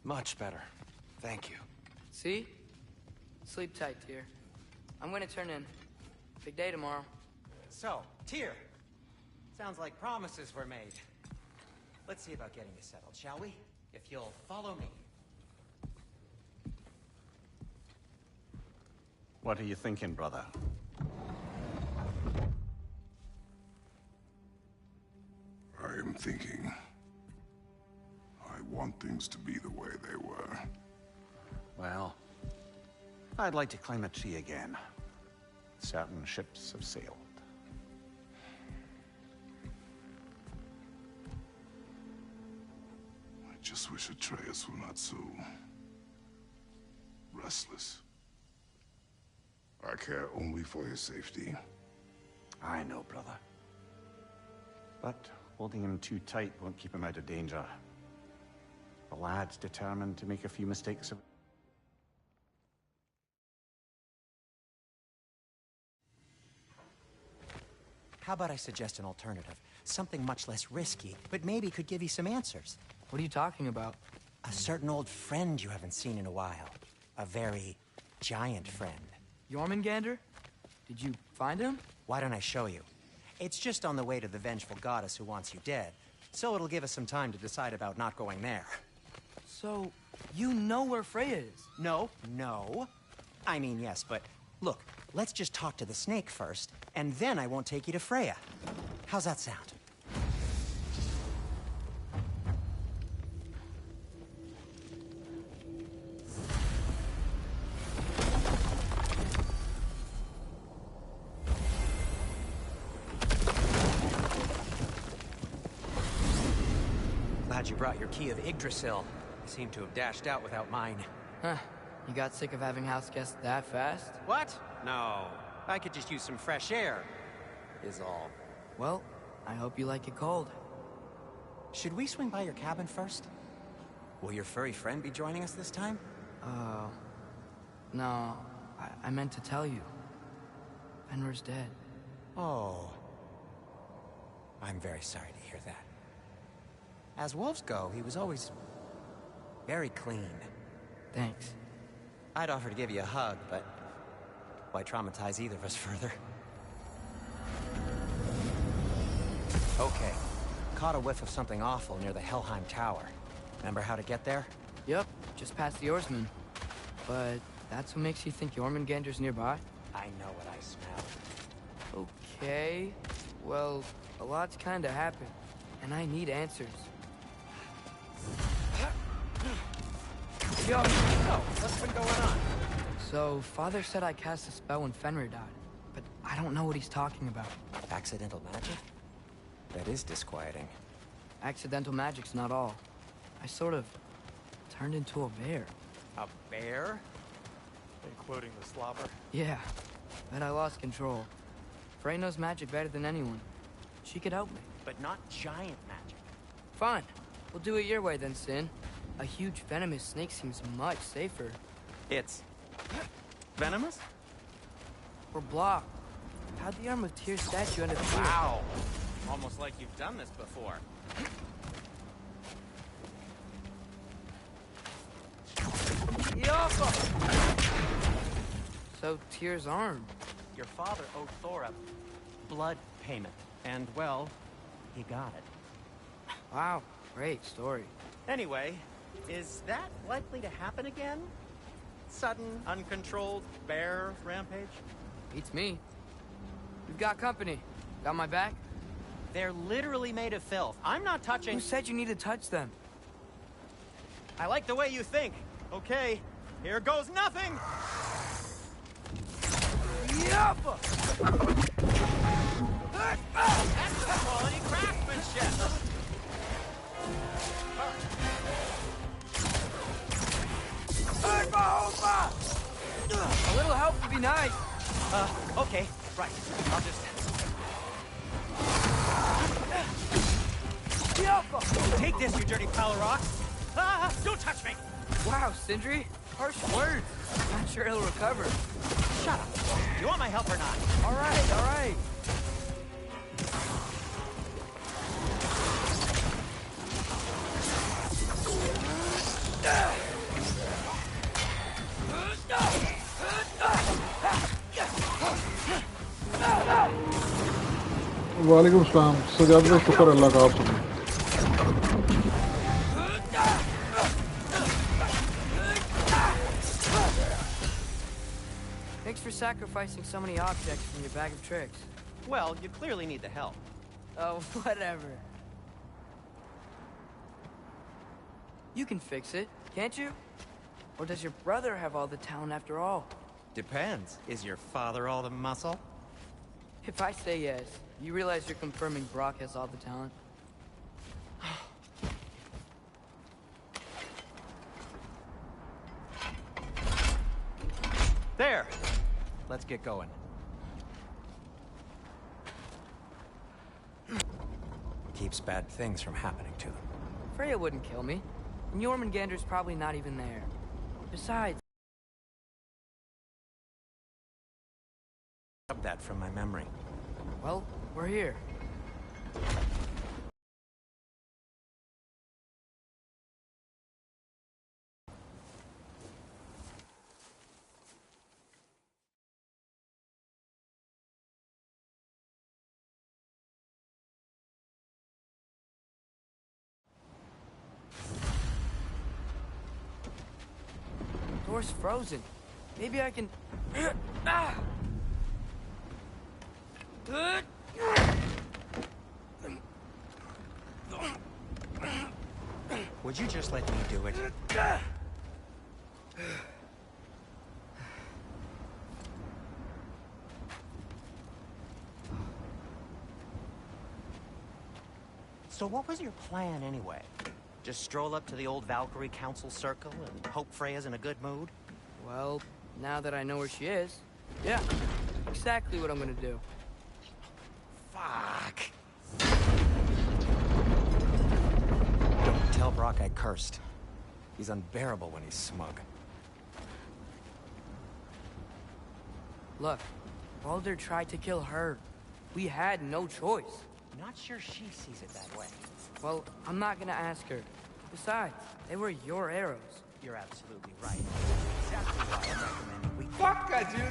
Much better. Thank you. See? Sleep tight, Tyr. I'm gonna turn in. Big day tomorrow. So, Tyr. Sounds like promises were made. Let's see about getting this settled, shall we? If you'll follow me. What are you thinking, brother? I am thinking. I want things to be the way they were. Well, I'd like to climb a tree again. Certain ships have sailed. I just wish Atreus were not so restless. I care only for his safety. I know, brother. But holding him too tight won't keep him out of danger. The lad's determined to make a few mistakes. How about I suggest an alternative? Something much less risky, but maybe could give you some answers. What are you talking about? A certain old friend you haven't seen in a while. A very giant friend. Jormungandr? Did you find him? Why don't I show you? It's just on the way to the vengeful goddess who wants you dead, so it'll give us some time to decide about not going there. So, you know where Freya is? No. I mean, yes, but look, let's just talk to the snake first, and then I won't take you to Freya. How's that sound? Glad you brought your key of Yggdrasil. You seem to have dashed out without mine. Huh. You got sick of having house guests that fast? What? No. I could just use some fresh air, is all. Well, I hope you like it cold. Should we swing by your cabin first? Will your furry friend be joining us this time? No. I meant to tell you. Fenrir's dead. Oh. I'm very sorry to hear that. As wolves go, he was always very clean. Thanks. I'd offer to give you a hug, but why traumatize either of us further? Okay. Caught a whiff of something awful near the Helheim Tower. Remember how to get there? Yep, just past the oarsman. But that's what makes you think Jormungandr's nearby? I know what I smell. Okay. Well, a lot's kinda happened, and I need answers. Yo, what's been going on? So, Father said I cast a spell when Fenrir died, but I don't know what he's talking about. Accidental magic? That is disquieting. Accidental magic's not all. I sort of turned into a bear. A bear? Including the slobber. Yeah, but I lost control. Freya knows magic better than anyone. She could help me. But not giant magic. Fine. We'll do it your way then, Sin. A huge venomous snake seems much safer. It's venomous? We're blocked. How'd the arm of Tyr's statue end up here? Wow! Almost like you've done this before. So, Tyr's arm. Your father owed Thor a blood payment. And, well, he got it. Wow, great story. Anyway, is that likely to happen again? Sudden, uncontrolled bear rampage? Beats me. We've got company. Got my back? They're literally made of filth. I'm not touching... Who said you need to touch them? I like the way you think. Okay, here goes nothing! Yup! That's some quality craftsmanship! A little help would be nice. Okay, right. I'll just... Take this, you dirty pile of rocks! Ah, don't touch me! Wow, Sindri. Harsh words. Not sure he'll recover. Shut up. Do you want my help or not? All right. वालेकुम सलाम सजाद भाई शुक्र अल्लाह का आप सुनाओ Thanks for sacrificing so many objects from your bag of tricks. Well, you clearly need the help. Oh, whatever. You can fix it, can't you? Or does your brother have all the talent after all? Depends. Is your father all the muscle? If I say yes, you realize you're confirming Brock has all the talent? There! Let's get going. Keeps bad things from happening to them. Freya wouldn't kill me, and Jormungandr's probably not even there. Besides... Scrub that from my memory. Well, we're here. Door's frozen. Maybe I can... Would you just let me do it? So what was your plan anyway? Just stroll up to the old Valkyrie Council Circle and hope Freya's in a good mood? Well, now that I know where she is, yeah, exactly what I'm gonna do. Fuck! Don't tell Brock I cursed. He's unbearable when he's smug. Look, Baldur tried to kill her. We had no choice. Not sure she sees it that way. Well, I'm not gonna ask her. Besides, they were your arrows. You're absolutely right. Exactly why I recommend we... Fuck, dude!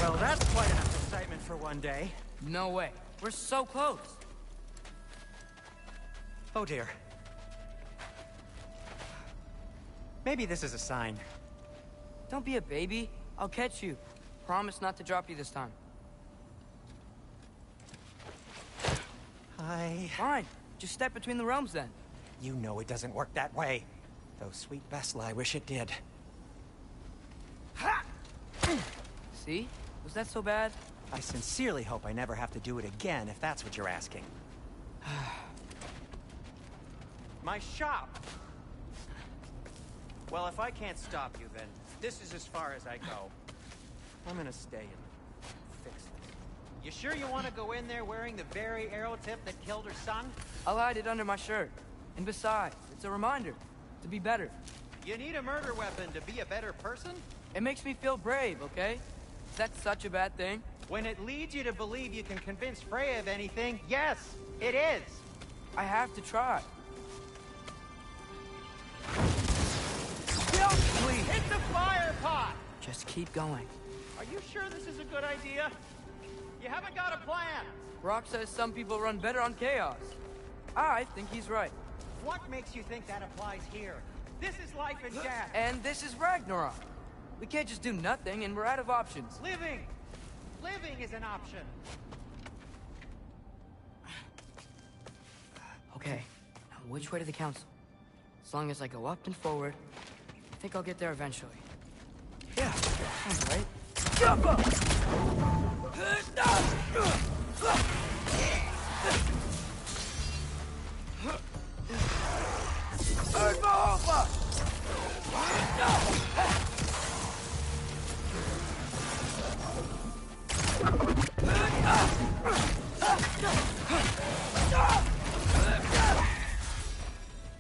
Well, that's quite enough excitement for one day. No way. We're so close. Oh dear. Maybe this is a sign. Don't be a baby. I'll catch you. Promise not to drop you this time. Fine. Just step between the realms then. You know it doesn't work that way. Though sweet Vesla, I wish it did. See? Was that so bad? I sincerely hope I never have to do it again, if that's what you're asking. My shop! Well, if I can't stop you, then this is as far as I go. I'm gonna stay and fix this. You sure you want to go in there wearing the very arrow tip that killed her son? I'll hide it under my shirt. And besides, it's a reminder to be better. You need a murder weapon to be a better person? It makes me feel brave, okay? Is that such a bad thing? When it leads you to believe you can convince Freya of anything, yes, it is. I have to try. Please. Hit the fire pot! Just keep going. Are you sure this is a good idea? You haven't got a plan. Brock says some people run better on chaos. I think he's right. What makes you think that applies here? This is life and death. And this is Ragnarok. We can't just do nothing, and we're out of options. Living! Living is an option. Okay, now which way to the council? As long as I go up and forward, I think I'll get there eventually. Yeah, sounds right. Jump up!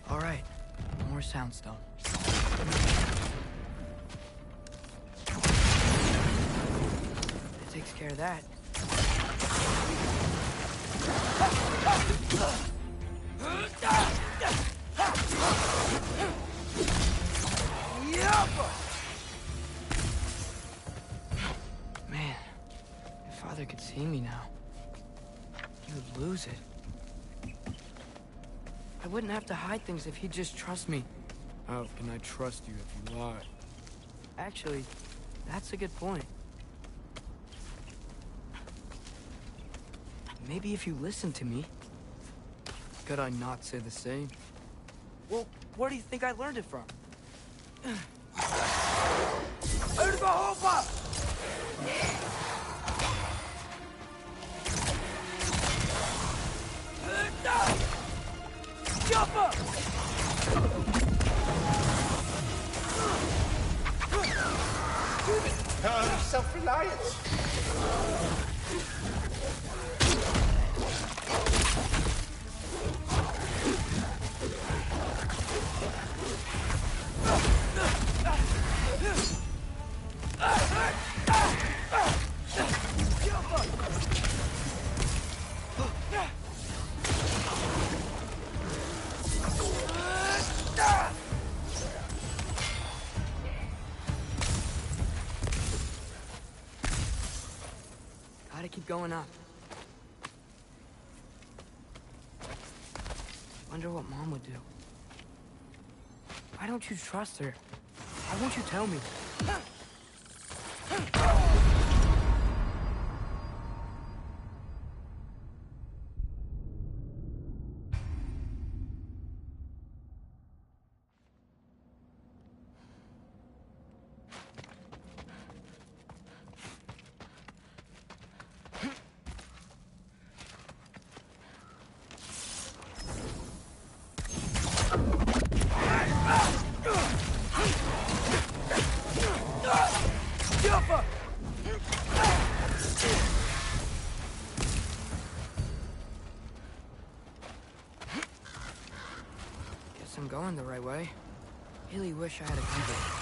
All right, more soundstone. takes care of that. Man, if Father could see me now, he would lose it. I wouldn't have to hide things if he'd just trust me. How can I trust you if you lie? Actually, that's a good point. Maybe if you listen to me. Could I not say the same? Well, where do you think I learned it from? Self-reliance. Gotta keep going up. Wonder what Mom would do. Why don't you trust her? Why won't you tell me? Guess I'm going the right way. Really wish I had a compass.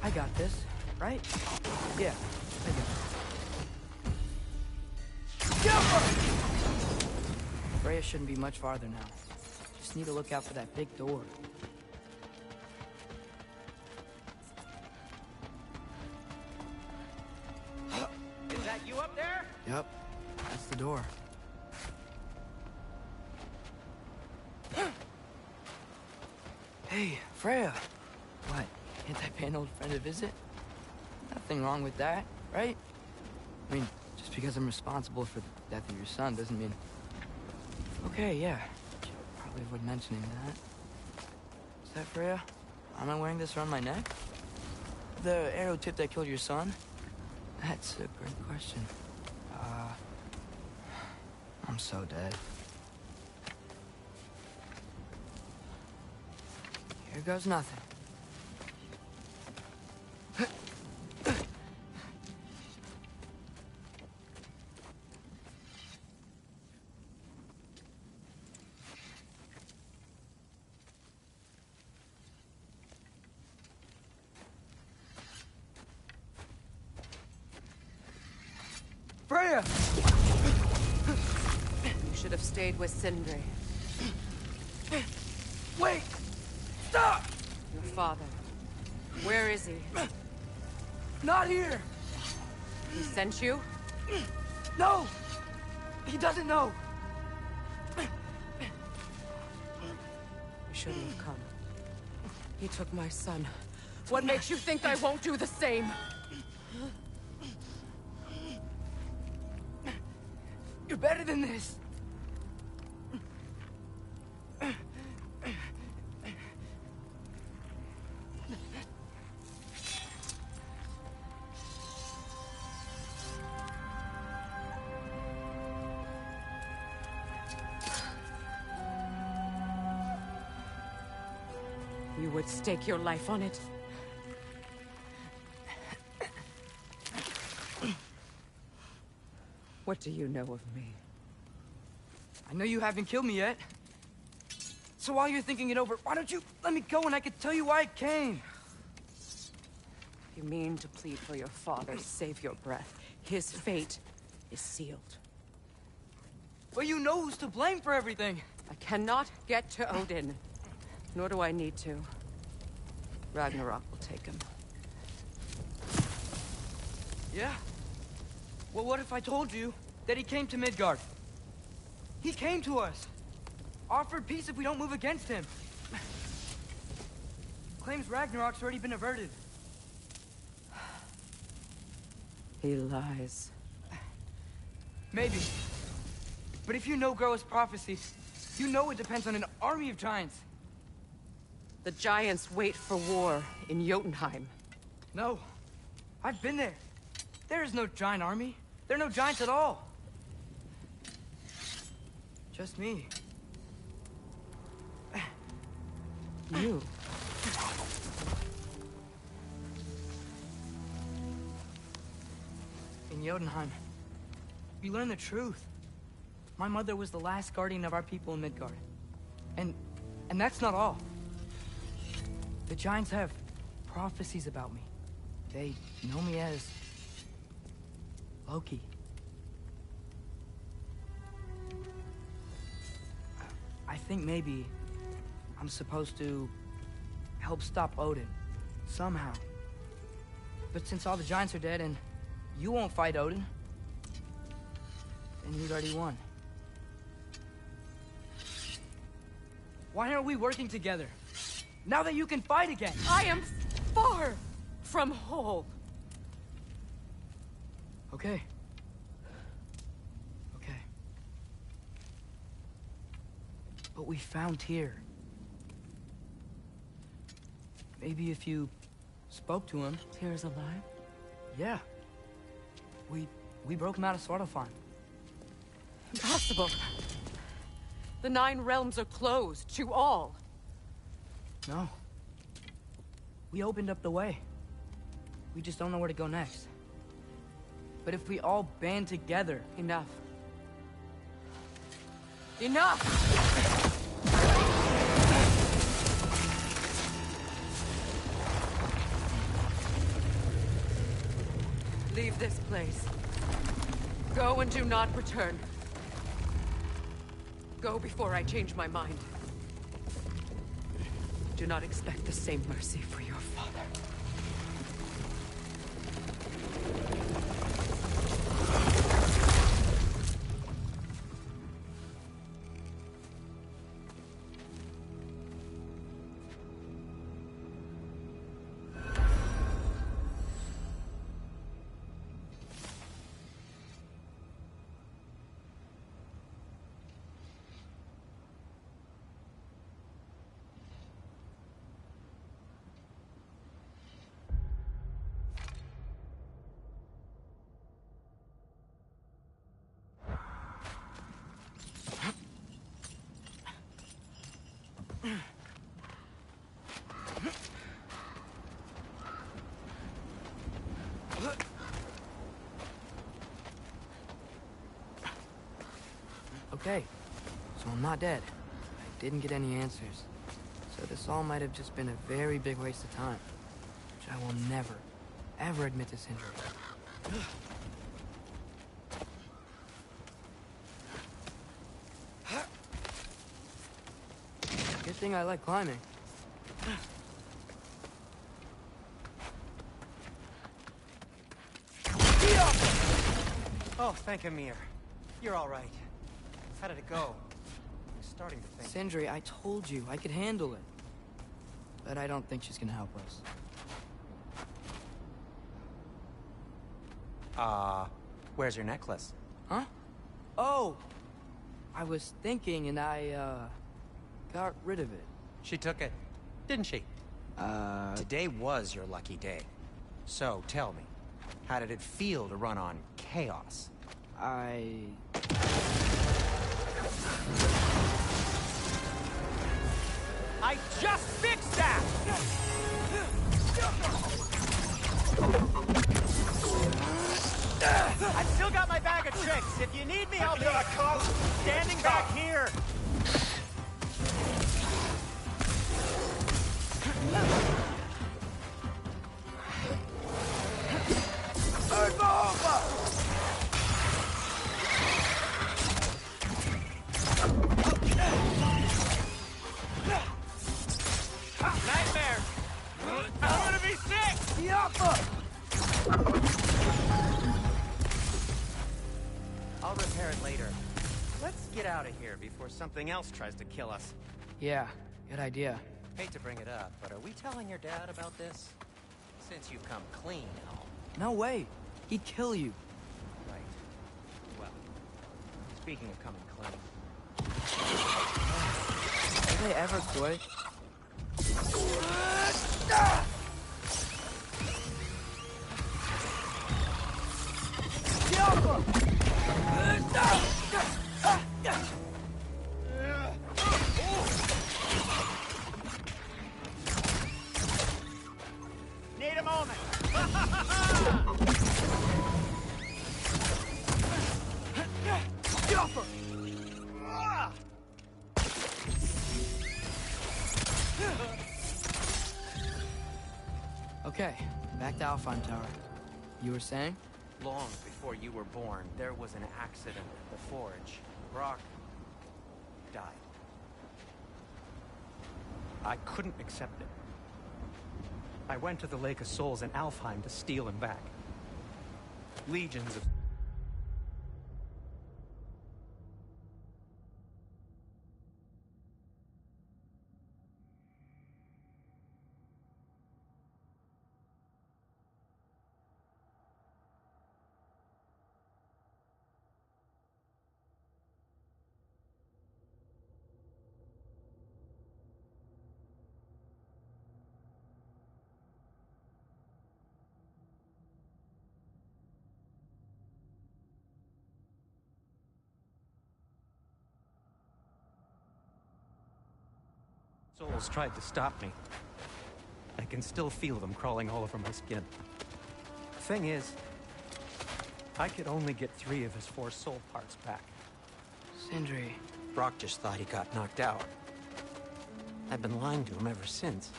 I got this, right? Yeah, I got it. Freya shouldn't be much farther now. Just need to look out for that big door. Is that you up there? Yep, that's the door. Hey, Freya. What? Can't I pay an old friend a visit? Nothing wrong with that, right? I mean, just because I'm responsible for the death of your son doesn't mean... Okay, yeah. Should probably avoid mentioning that. Is that Freya? Am I wearing this around my neck? The arrow tip that killed your son? That's a great question. I'm so dead. Here goes nothing. Freya! You should have stayed with Sindri. Wait! Stop! Your father. Where is he? Not here! He sent you? No! He doesn't know! You shouldn't have come. He took my son. What makes you think I won't do the same? You're better than this! You would stake your life on it? What do you know of me? I know you haven't killed me yet. So while you're thinking it over, why don't you let me go and I can tell you why I came? You mean to plead for your father, save your breath. His fate is sealed. But you know who's to blame for everything. I cannot get to Odin. Nor do I need to. Ragnarok will take him. Yeah? Well, what if I told you that he came to Midgard? He came to us. Offered peace if we don't move against him. Claims Ragnarok's already been averted. He lies. Maybe. But if you know Gróa's prophecy, you know it depends on an army of giants. The giants wait for war in Jotunheim. No. I've been there. There is no giant army. There are no giants at all. Just me. You? In Jotunheim, we learn the truth. My mother was the last guardian of our people in Midgard. And that's not all. The giants have prophecies about me. They know me as Loki. I think maybe I'm supposed to help stop Odin, somehow. But since all the giants are dead and you won't fight Odin, then you'd already won. Why aren't we working together? Now that you can fight again! I am far from whole. Okay. Okay. But we found Tyr. Maybe if you spoke to him... Tyr's alive? Yeah. We broke him out of Svartalfheim. Impossible. The 9 realms are closed to all. No. We opened up the way. We just don't know where to go next. But if we all band together... Enough. Enough! Leave this place. Go and do not return. Go before I change my mind. Do not expect the same mercy for your father. Okay, so I'm not dead. I didn't get any answers. So this all might have just been a very big waste of time. Which I will never, ever admit to Sindri. Good thing I like climbing. Oh, thank Amir. You're all right. How did it go? I'm starting to think. Sindri, I told you I could handle it. But I don't think she's gonna help us. Where's your necklace? Huh? Oh! I was thinking and I, got rid of it. She took it, didn't she? Today was your lucky day. So, tell me, how did it feel to run on chaos? I just fixed that! I've still got my bag of tricks. If you need me, I'll be standing back here. Nightmare! I'm gonna be sick! I'll repair it later. Let's get out of here before something else tries to kill us. yeah, good idea. Hate to bring it up, but are we telling your dad about this? Since you've come clean and all. No way. He'd kill you. Right. Well, speaking of coming clean. Do they ever quit? Need a moment. Okay, back to Alfheim Tower. You were saying? Long before you were born, there was an accident at the forge. Brock died. I couldn't accept it. I went to the Lake of Souls in Alfheim to steal him back. Legions of... souls tried to stop me. I can still feel them crawling all over my skin. Thing is, I could only get 3 of his 4 soul parts back. Sindri. Brock just thought he got knocked out. I've been lying to him ever since.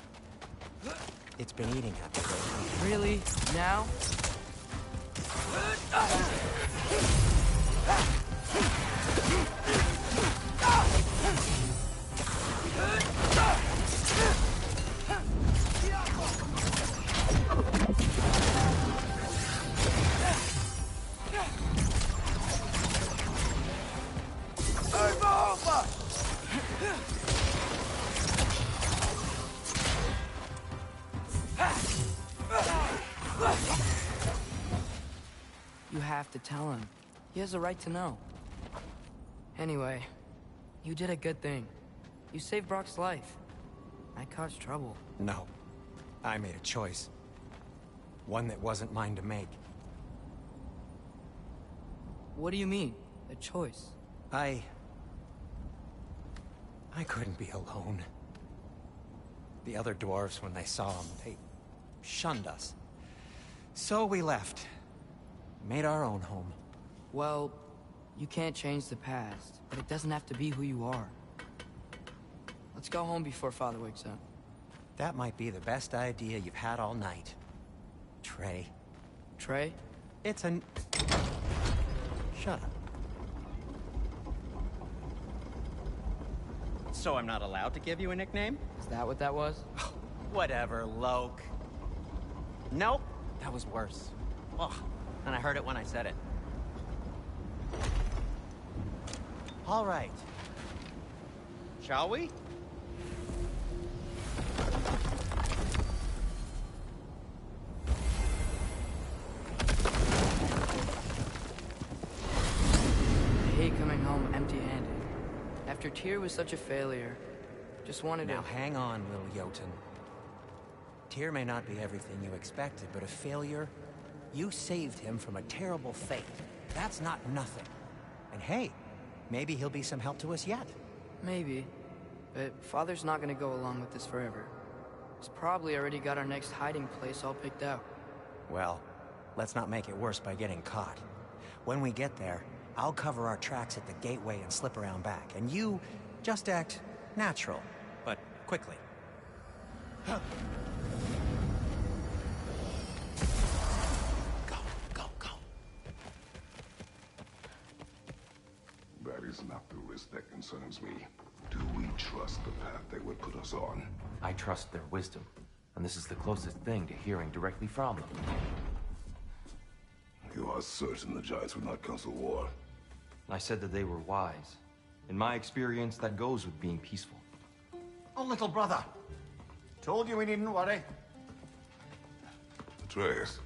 It's been eating at me. Really? Now? You have to tell him. He has a right to know. Anyway, you did a good thing. You saved Brock's life. I caused trouble. No. I made a choice. One that wasn't mine to make. What do you mean? A choice? I couldn't be alone. The other dwarves, when they saw him, they shunned us. So we left. Made our own home. Well, you can't change the past, but it doesn't have to be who you are. Let's go home before Father wakes up. That might be the best idea you've had all night. Trey. Trey? It's an... Shut up. So I'm not allowed to give you a nickname? Is that what that was? Whatever, Loke. Nope, that was worse. Ugh, and I heard it when I said it. All right. Shall we? I hate coming home empty-handed. After Tyr was such a failure, just wanted Now to... hang on, little Jotun. Tyr may not be everything you expected, but a failure? You saved him from a terrible fate. That's not nothing. And hey, maybe he'll be some help to us yet. Maybe. But Father's not gonna go along with this forever. He's probably already got our next hiding place all picked out. Well, let's not make it worse by getting caught. When we get there, I'll cover our tracks at the gateway and slip around back. And you just act natural, but quickly. Go, go, go. That is not the risk that concerns me. Do we trust the path they would put us on? I trust their wisdom, and this is the closest thing to hearing directly from them. You are certain the Giants would not counsel war? I said that they were wise. In my experience, that goes with being peaceful. Oh, little brother. Told you we needn't worry. Atreus,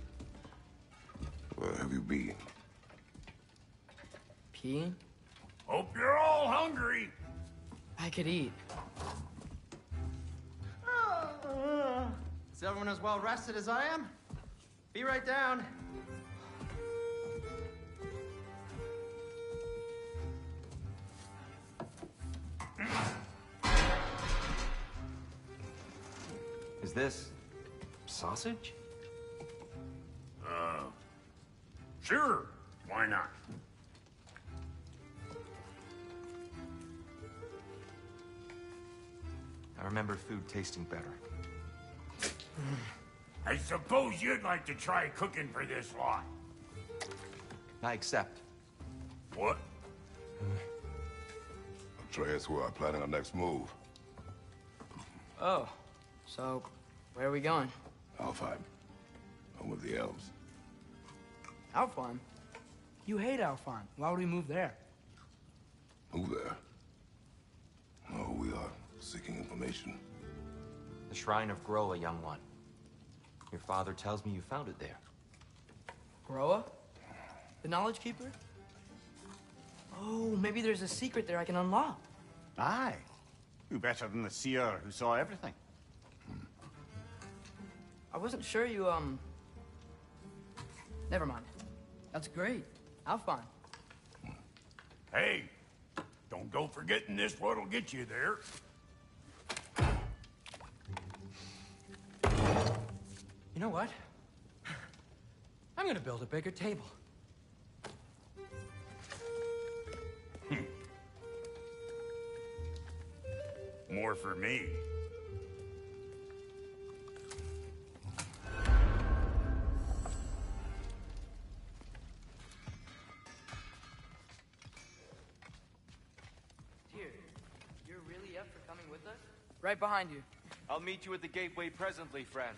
where have you been? Peeing? Hope you're all hungry! I could eat. Is everyone as well rested as I am? Be right down. Is this... sausage? Sure. Why not? I remember food tasting better. I suppose you'd like to try cooking for this lot. I accept. What? Atreus, we are planning our next move. Oh. So, where are we going? Alfheim. Home of the elves. Alfheim? You hate Alfheim. Why would we move there? Move there? No, we are seeking information. The Shrine of Gróa, young one. Your father tells me you found it there. Gróa? The Knowledge Keeper? Oh, maybe there's a secret there I can unlock. Aye. Who better than the seer who saw everything? I wasn't sure you, Never mind. That's great. Alfheim. Hey, don't go forgetting this what'll get you there. You know what? I'm gonna build a bigger table. More for me. Tyr, you're really up for coming with us? Right behind you. I'll meet you at the gateway presently, friends.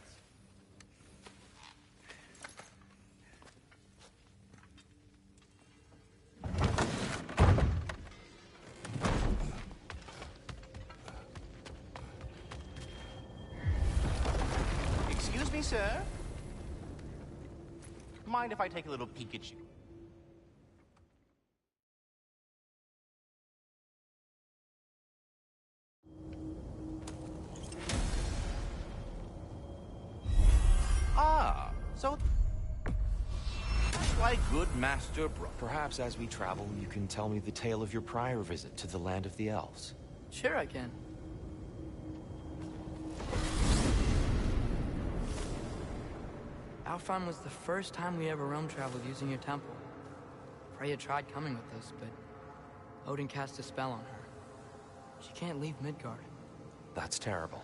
Excuse me, sir? Mind if I take a little peek at you? Ah, so that's why good Master Brook. Perhaps as we travel, you can tell me the tale of your prior visit to the land of the elves. Sure I can. Alfheim was the first time we ever realm traveled using your temple. Freya tried coming with us, but Odin cast a spell on her. She can't leave Midgard. That's terrible.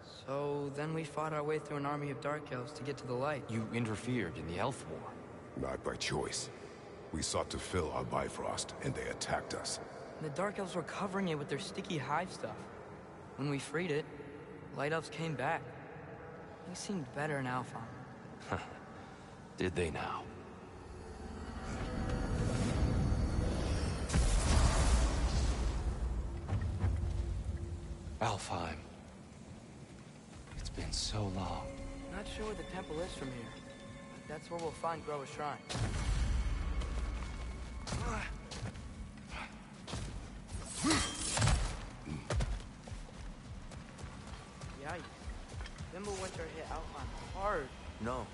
So then we fought our way through an army of dark elves to get to the light. You interfered in the elf war. Not by choice. We sought to fill our Bifrost, and they attacked us. And the Dark Elves were covering it with their sticky hive stuff. When we freed it, Light Elves came back. They seemed better in Alfheim. Did they now? Alfheim. It's been so long. Not sure where the temple is from here, but that's where we'll find Gróa's shrine. Yikes. Winter hit Alfheim hard. No.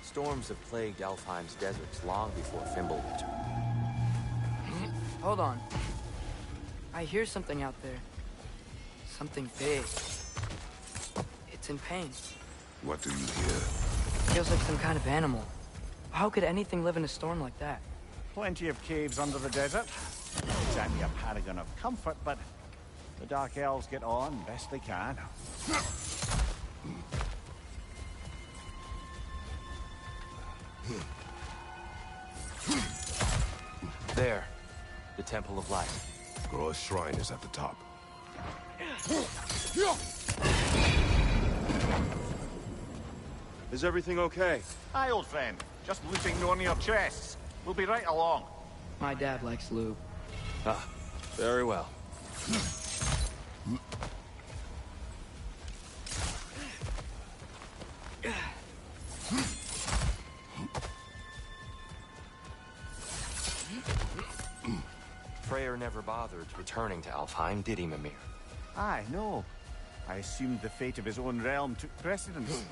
Storms have plagued Alfheim's deserts long before Fimbulwinter. Hold on. I hear something out there. Something big. It's in pain. What do you hear? Feels like some kind of animal. How could anything live in a storm like that? Plenty of caves under the desert. Not exactly a paragon of comfort, but the Dark Elves get on best they can. There. The Temple of Light. Gróa's shrine is at the top. Is everything okay? Aye, old friend. Just looting one of your chests. We'll be right along. My dad likes lube. Ah, very well. Freya never bothered returning to Alfheim, did he, Mimir? Aye, no. I assumed the fate of his own realm took precedence.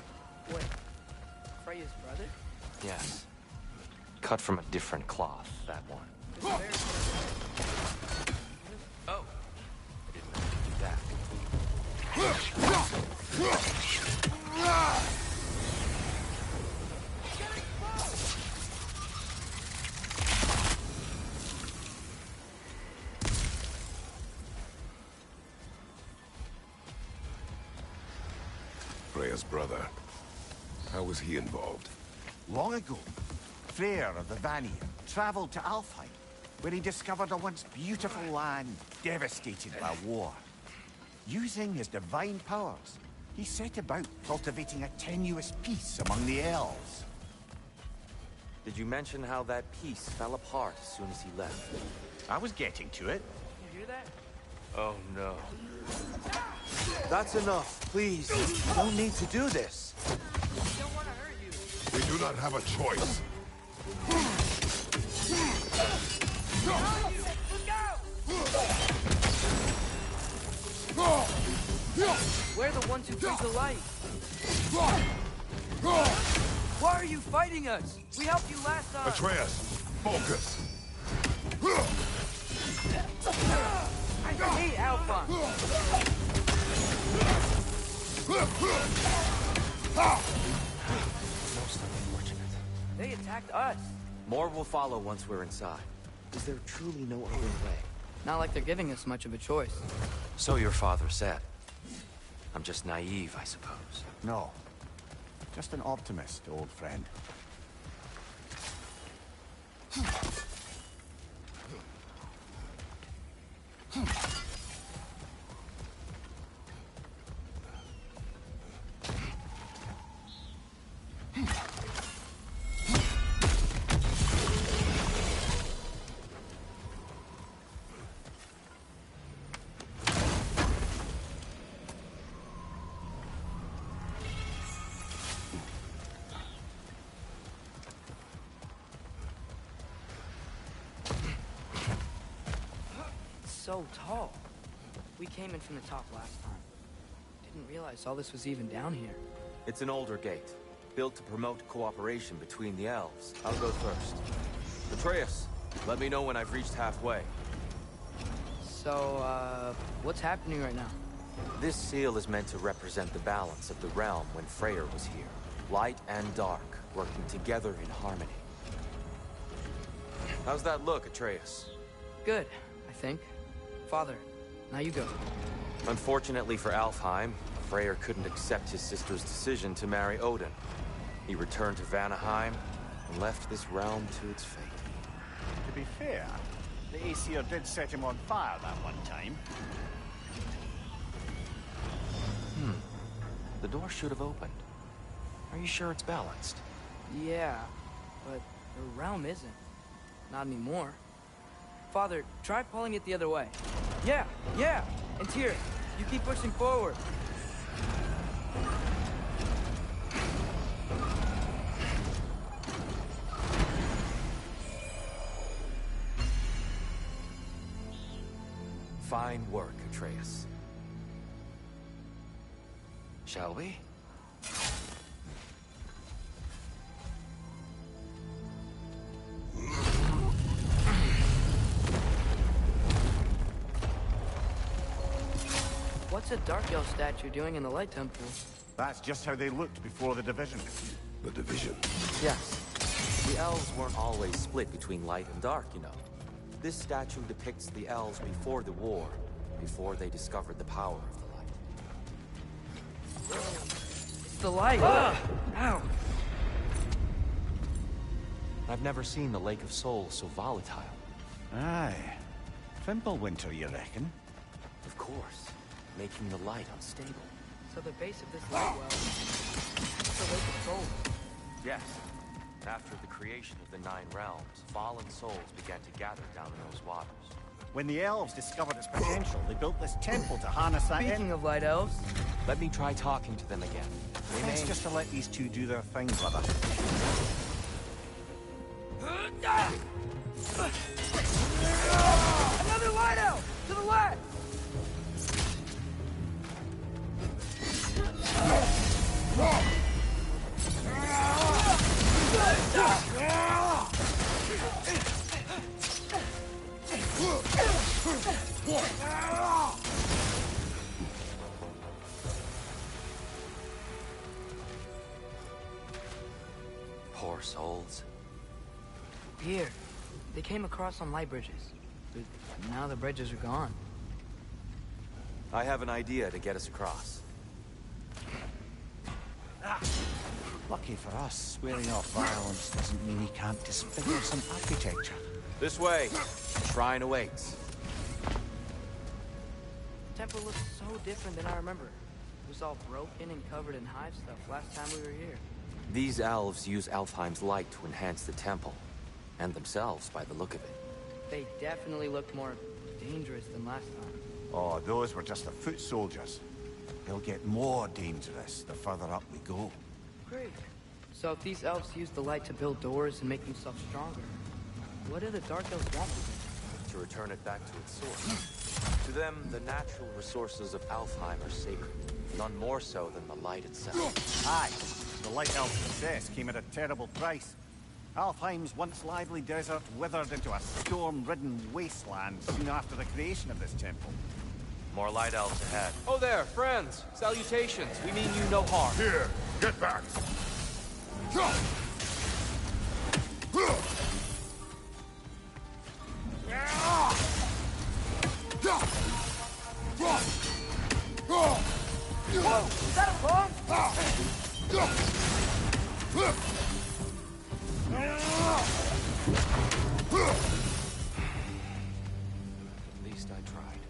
Wait, Freya's brother? Yes. Cut from a different cloth, that one. Oh. I didn't know you could do that. Freya's brother. How was he involved? Long ago, Freya of the Vanir traveled to Alfheim, where he discovered a once beautiful land devastated by war. Using his divine powers, he set about cultivating a tenuous peace among the elves. Did you mention how that peace fell apart as soon as he left? I was getting to it. You hear that? Oh no. That's enough, please. You don't need to do this. I don't want to hurt you. We do not have a choice. We're the ones who bring the light. Why are you fighting us? We helped you last time. Atreus, focus. I hate Alpha. Most unfortunate. They attacked us. More will follow once we're inside. Is there truly no other way? Not like they're giving us much of a choice. So your father said. I'm just naive, I suppose. No. Just an optimist, old friend. So tall. We came in from the top last time. Didn't realize all this was even down here. It's an older gate, built to promote cooperation between the elves. I'll go first. Atreus, let me know when I've reached halfway. So, what's happening right now? This seal is meant to represent the balance of the realm when Freya was here. Light and dark, working together in harmony. How's that look, Atreus? Good, I think. Father, now you go. Unfortunately for Alfheim, Freyr couldn't accept his sister's decision to marry Odin. He returned to Vanaheim and left this realm to its fate. To be fair, the Aesir did set him on fire that one time. The door should have opened. Are you sure it's balanced? Yeah, but the realm isn't. Not anymore. Father, try pulling it the other way. Yeah, and Tyr, you keep pushing forward. Fine work, Atreus. Shall we? What's a Dark Elf statue doing in the Light Temple? That's just how they looked before the division. The division. Yes. The elves weren't always split between light and dark, you know. This statue depicts the elves before the war, before they discovered the power of the light. It's the light! Ow! I've never seen the Lake of Souls so volatile. Aye. Fimbulwinter, you reckon? Of course. Making the light unstable. So the base of this light well, that's the Lake of Souls. Yes. After the creation of the Nine Realms, fallen souls began to gather down in those waters. When the elves discovered its potential, they built this temple to harness that Speaking of light elves, let me try talking to them again. Thanks just to let these two do their thing, brother. another light elf! To the left! Poor souls. Here, they came across on light bridges. But now the bridges are gone. I have an idea to get us across. Lucky for us, swearing off violence doesn't mean he can't disfigure some architecture. This way. Shrine awaits. The temple looks so different than I remember. It was all broken and covered in hive stuff last time we were here. These elves use Alfheim's light to enhance the temple. And themselves, by the look of it. They definitely looked more dangerous than last time. Oh, those were just the foot soldiers. They'll get more dangerous the further up we go. Great. So if these elves use the light to build doors and make themselves stronger, what do the Dark Elves want with it? To return it back to its source. To them, the natural resources of Alfheim are sacred. None more so than the light itself. Aye. The Light Elf's success came at a terrible price. Alfheim's once lively desert withered into a storm-ridden wasteland soon after the creation of this temple. More light elves ahead. Oh there, friends! Salutations! We mean you no harm. Here, get back! Whoa! Is that a bomb? At least I tried.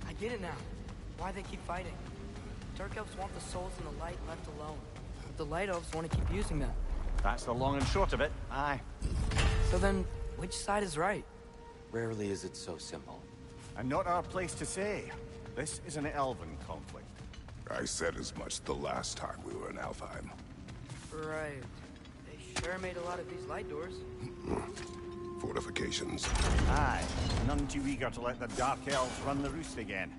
I get it now. Why they keep fighting. Dark Elves want the souls in the light left alone. But the Light Elves want to keep using them. That's the long and short of it, aye. So then, which side is right? Rarely is it so simple. And not our place to say. This is an elven conflict. I said as much the last time we were in Alfheim. Right. They sure made a lot of these light doors. Fortifications. Aye, none too eager to let the Dark Elves run the roost again.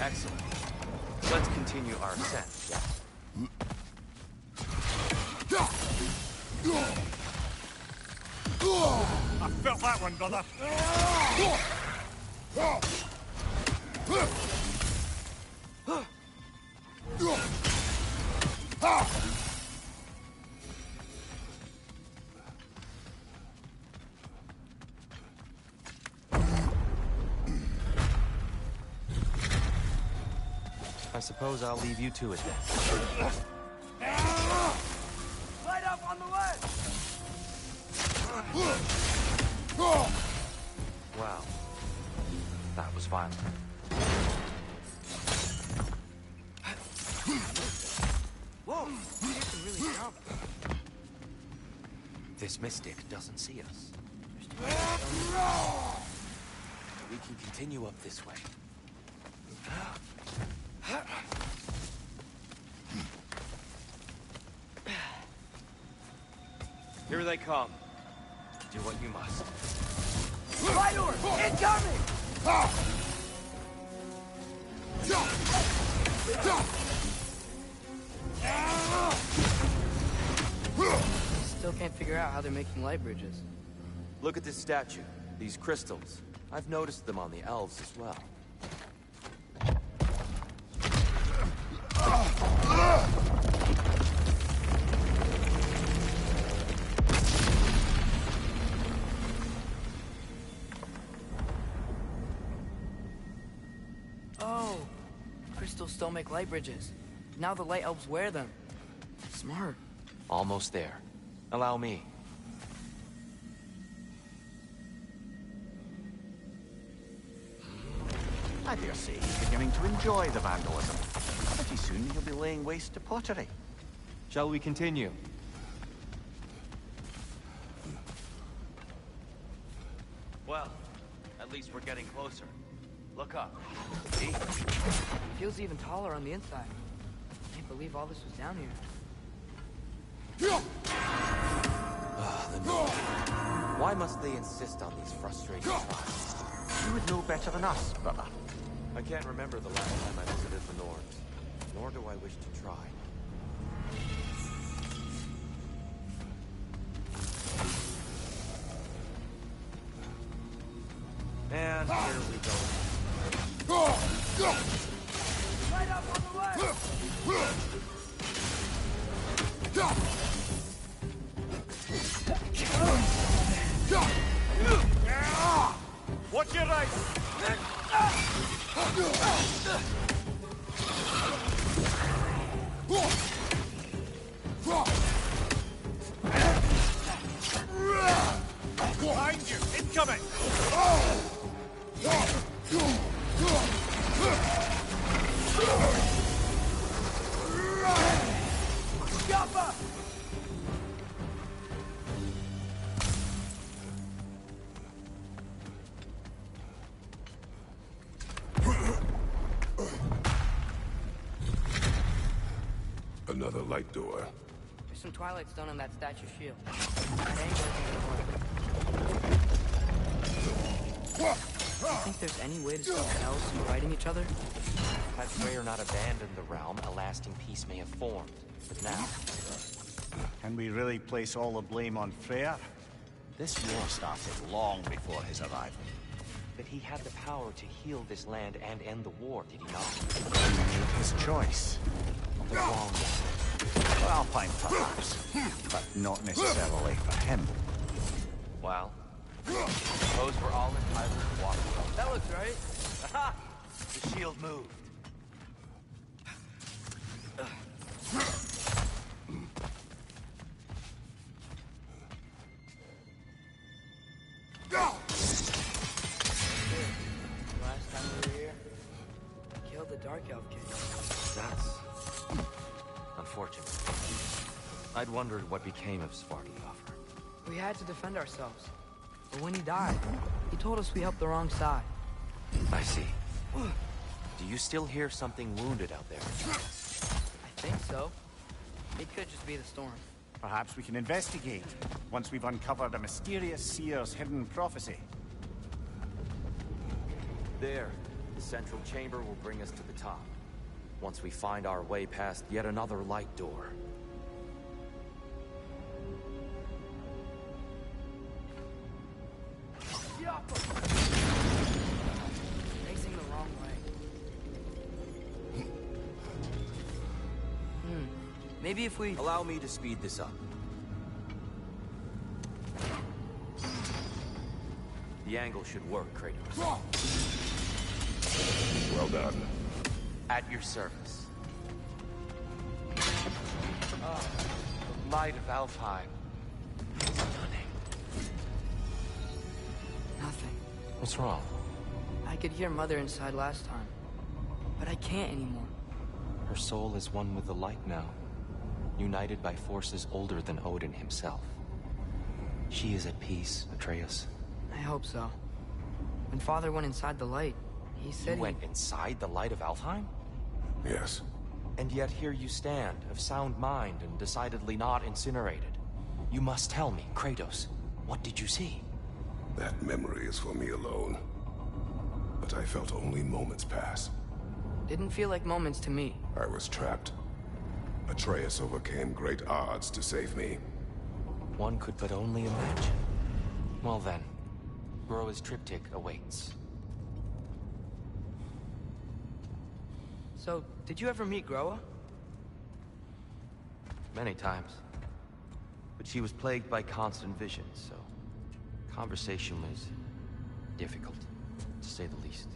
Excellent. Let's continue our ascent, yes? I felt that one, brother. I suppose I'll leave you to it then. Light up on the left! was violent. Whoa! You can really jump. This mystic doesn't see us. We can continue up this way. Here they come. Do what you must. Spider! Incoming! Still can't figure out how they're making light bridges. Look at this statue. These crystals. I've noticed them on the elves as well. Oh, crystals still make light bridges. Now the light elves wear them. Smart. Almost there. Allow me. I dare say he's beginning to enjoy the vandalism. Pretty soon he'll be laying waste to pottery. Shall we continue? Well, at least we're getting closer. Look up. See? Feels even taller on the inside. Can't believe all this was down here. The noise. Why must they insist on these frustrating trials? You would know better than us, brother. I can't remember the last time I visited the Nords, nor do I wish to try. And here we go. Light up on the way! Watch your right! Behind you! Incoming! Gappa! Another light door. There's some twilight stone on that statue shield. That angle Do you think there's any way to stop the elves from fighting each other? Had Freya not abandoned the realm, a lasting peace may have formed. But now, Can we really place all the blame on Freya? This war started long before his arrival. but he had the power to heal this land and end the war, did he not? He made his choice. The wrong one. For Alfheim, perhaps, but not necessarily for him. Well, suppose we're all entitled to walk alone. That looks right. Aha! The shield moved. Last time we were here, killed the Dark Elf King. That's unfortunate. I'd wondered what became of Svartalfheim. We had to defend ourselves. But when he died, he told us we helped the wrong side. I see. Do you still hear something wounded out there? I think so. It could just be the storm. Perhaps we can investigate, once we've uncovered a mysterious seer's hidden prophecy. There. The central chamber will bring us to the top. Once we find our way past yet another light door. Facing the wrong way. Maybe if we... Allow me to speed this up. The angle should work, Kratos. Well done. At your service. The light of Alfheim. Stunning. Nothing. What's wrong? I could hear Mother inside last time, but I can't anymore. Her soul is one with the light now, united by forces older than Odin himself. She is at peace, Atreus. I hope so. When Father went inside the light, he said You went inside the light of Alfheim? Yes. And yet here you stand, of sound mind and decidedly not incinerated. You must tell me, Kratos, what did you see? That memory is for me alone. But I felt only moments pass. Didn't feel like moments to me. I was trapped. Atreus overcame great odds to save me. One could but only imagine. Well then, Gróa's triptych awaits. So, did you ever meet Gróa? Many times. But she was plagued by constant visions, so conversation was difficult, to say the least.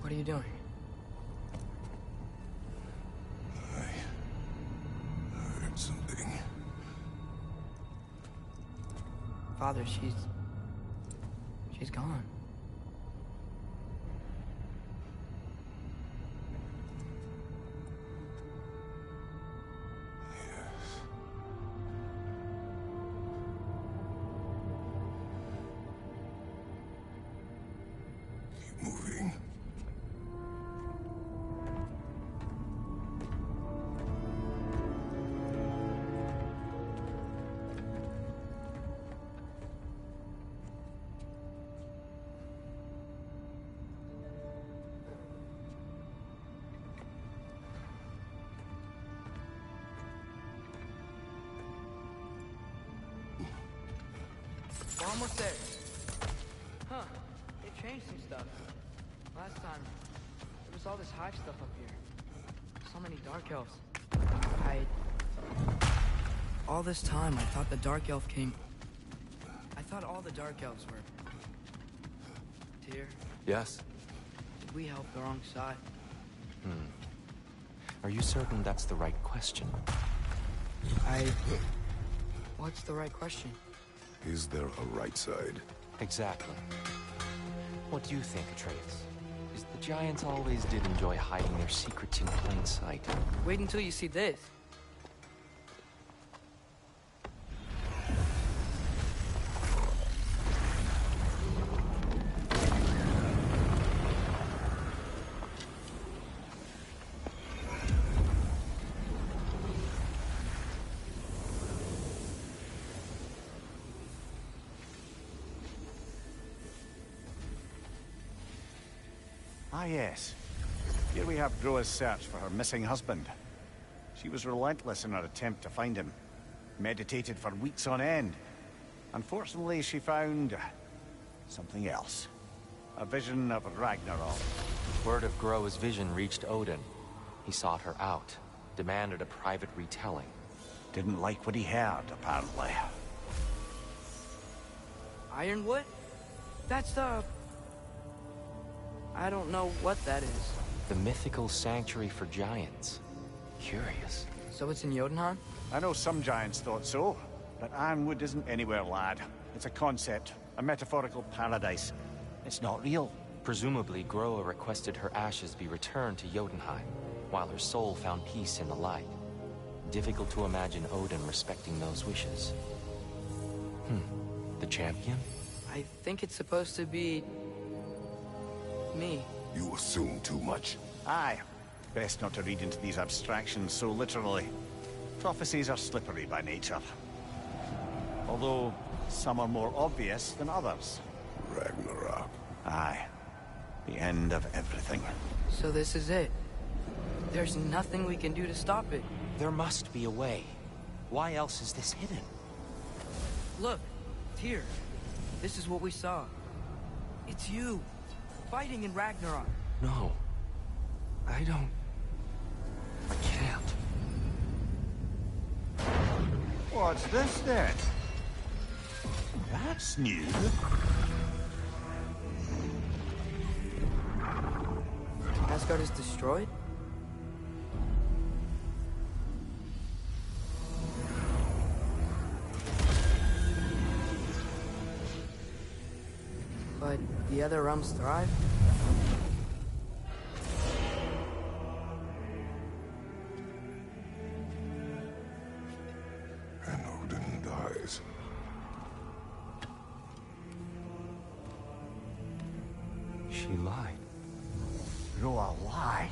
What are you doing? I heard something. Father, she's gone. Keep moving. We're almost there. Huh. They changed some stuff. Last time, there was all this hive stuff up here. So many dark elves. All this time, I thought the dark elf king... I thought all the dark elves were... Tyr, Yes? did we help the wrong side? Are you certain that's the right question? What's the right question? Is there a right side? Exactly. What do you think, Atreus? Is the giants always did enjoy hiding their secrets in plain sight? Wait until you see this. Ah, yes. Here we have Gróa's search for her missing husband. She was relentless in her attempt to find him. Meditated for weeks on end. Unfortunately, she found... something else. A vision of Ragnarok. Word of Gróa's vision reached Odin. He sought her out, demanded a private retelling. Didn't like what he heard, apparently. Ironwood? That's the... I don't know what that is. The mythical sanctuary for giants. Curious. So it's in Jotunheim? I know some giants thought so, but Ironwood isn't anywhere, lad. It's a concept, a metaphorical paradise. It's not real. Presumably, Gróa requested her ashes be returned to Jotunheim, while her soul found peace in the light. Difficult to imagine Odin respecting those wishes. The champion? I think it's supposed to be... me. You assume too much. Aye. Best not to read into these abstractions so literally. Prophecies are slippery by nature. Although, some are more obvious than others. Ragnarok. Aye. The end of everything. So this is it. There's nothing we can do to stop it. There must be a way. Why else is this hidden? Look, Tyr. This is what we saw. It's you, fighting in Ragnarok. No. I don't... I can't. What's this then? That's new. Asgard is destroyed? But the other realms thrive? And Odin dies. She lied. Gróa lied?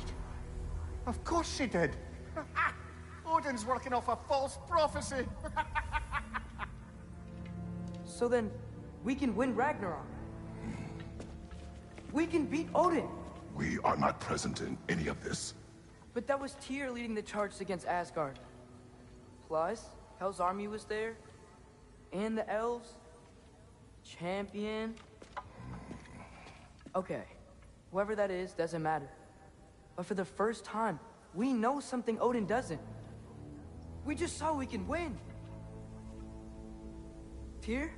Of course she did. Odin's working off a false prophecy. So then, we can win Ragnarok. We can beat Odin. We are not present in any of this. But that was Tyr leading the charge against Asgard. Plus, Hell's army was there. And the elves. Champion. Okay. Whoever that is, doesn't matter. But for the first time, we know something Odin doesn't. We just saw we can win. Tyr?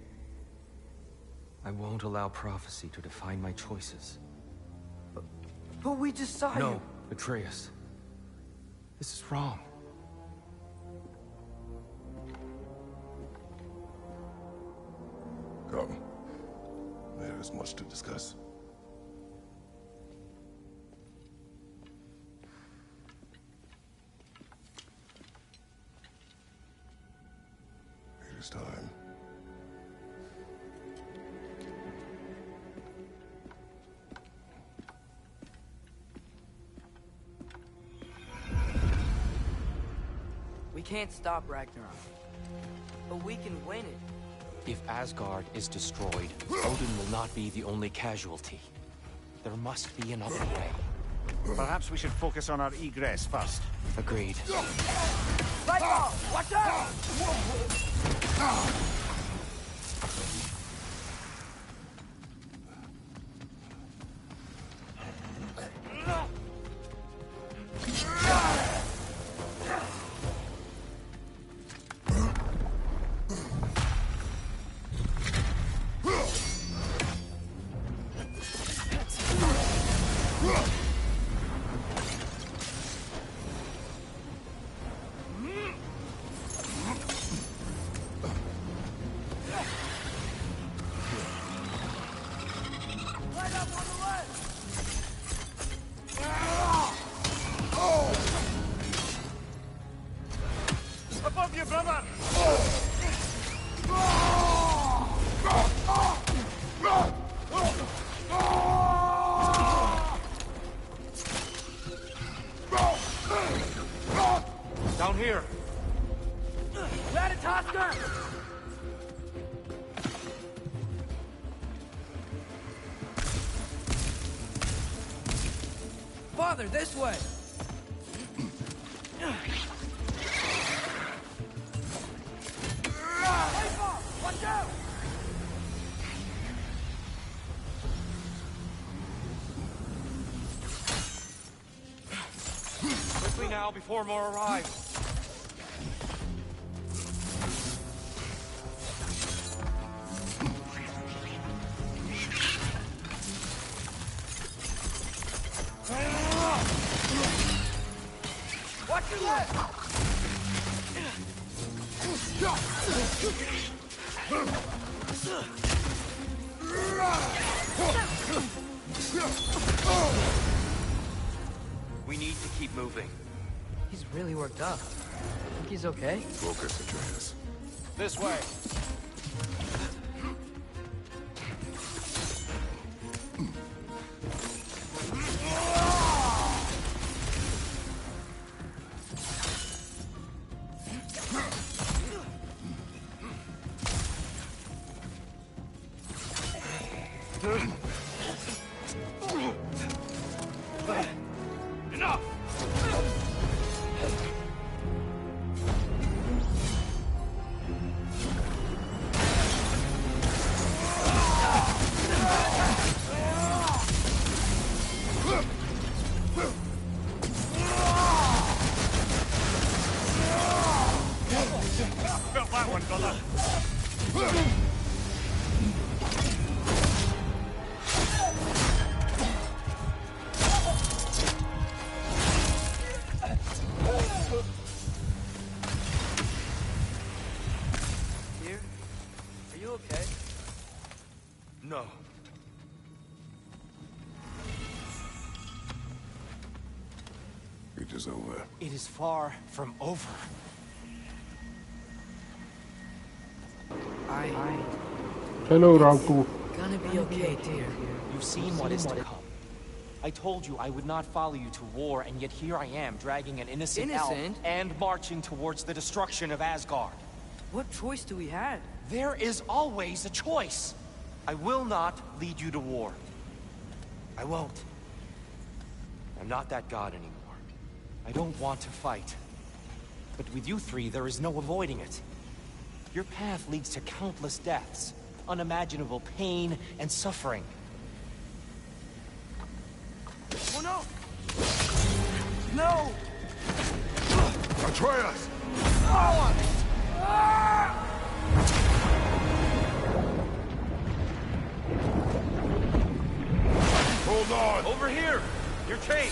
I won't allow prophecy to define my choices. But we just saw you. No, Atreus. This is wrong. Come. There is much to discuss. It is time. We can't stop Ragnarok. But we can win it. If Asgard is destroyed, Odin will not be the only casualty. There must be another way. Perhaps we should focus on our egress first. Agreed. Lightball! Watch out! Above you, brother! Down here. Ratatoskr! Father, this way! Watch out! Quickly now, before more arrive. Watch your left! We need to keep moving. He's really worked up. Think he's okay? Focus, Atreus. This way. Enough! Felt that one, brother. Here? Are you okay? No. It is over. It is far from over. Hello, Rauku. Gonna be okay, dear. You've seen what is to come. I told you I would not follow you to war, and yet here I am, dragging an innocent elf and marching towards the destruction of Asgard. What choice do we have? There is always a choice. I will not lead you to war. I won't. I'm not that god anymore. I don't want to fight. But with you three, there is no avoiding it. Your path leads to countless deaths, unimaginable pain and suffering. Oh no! No! Atreus! Hold on! Over here! Your chain!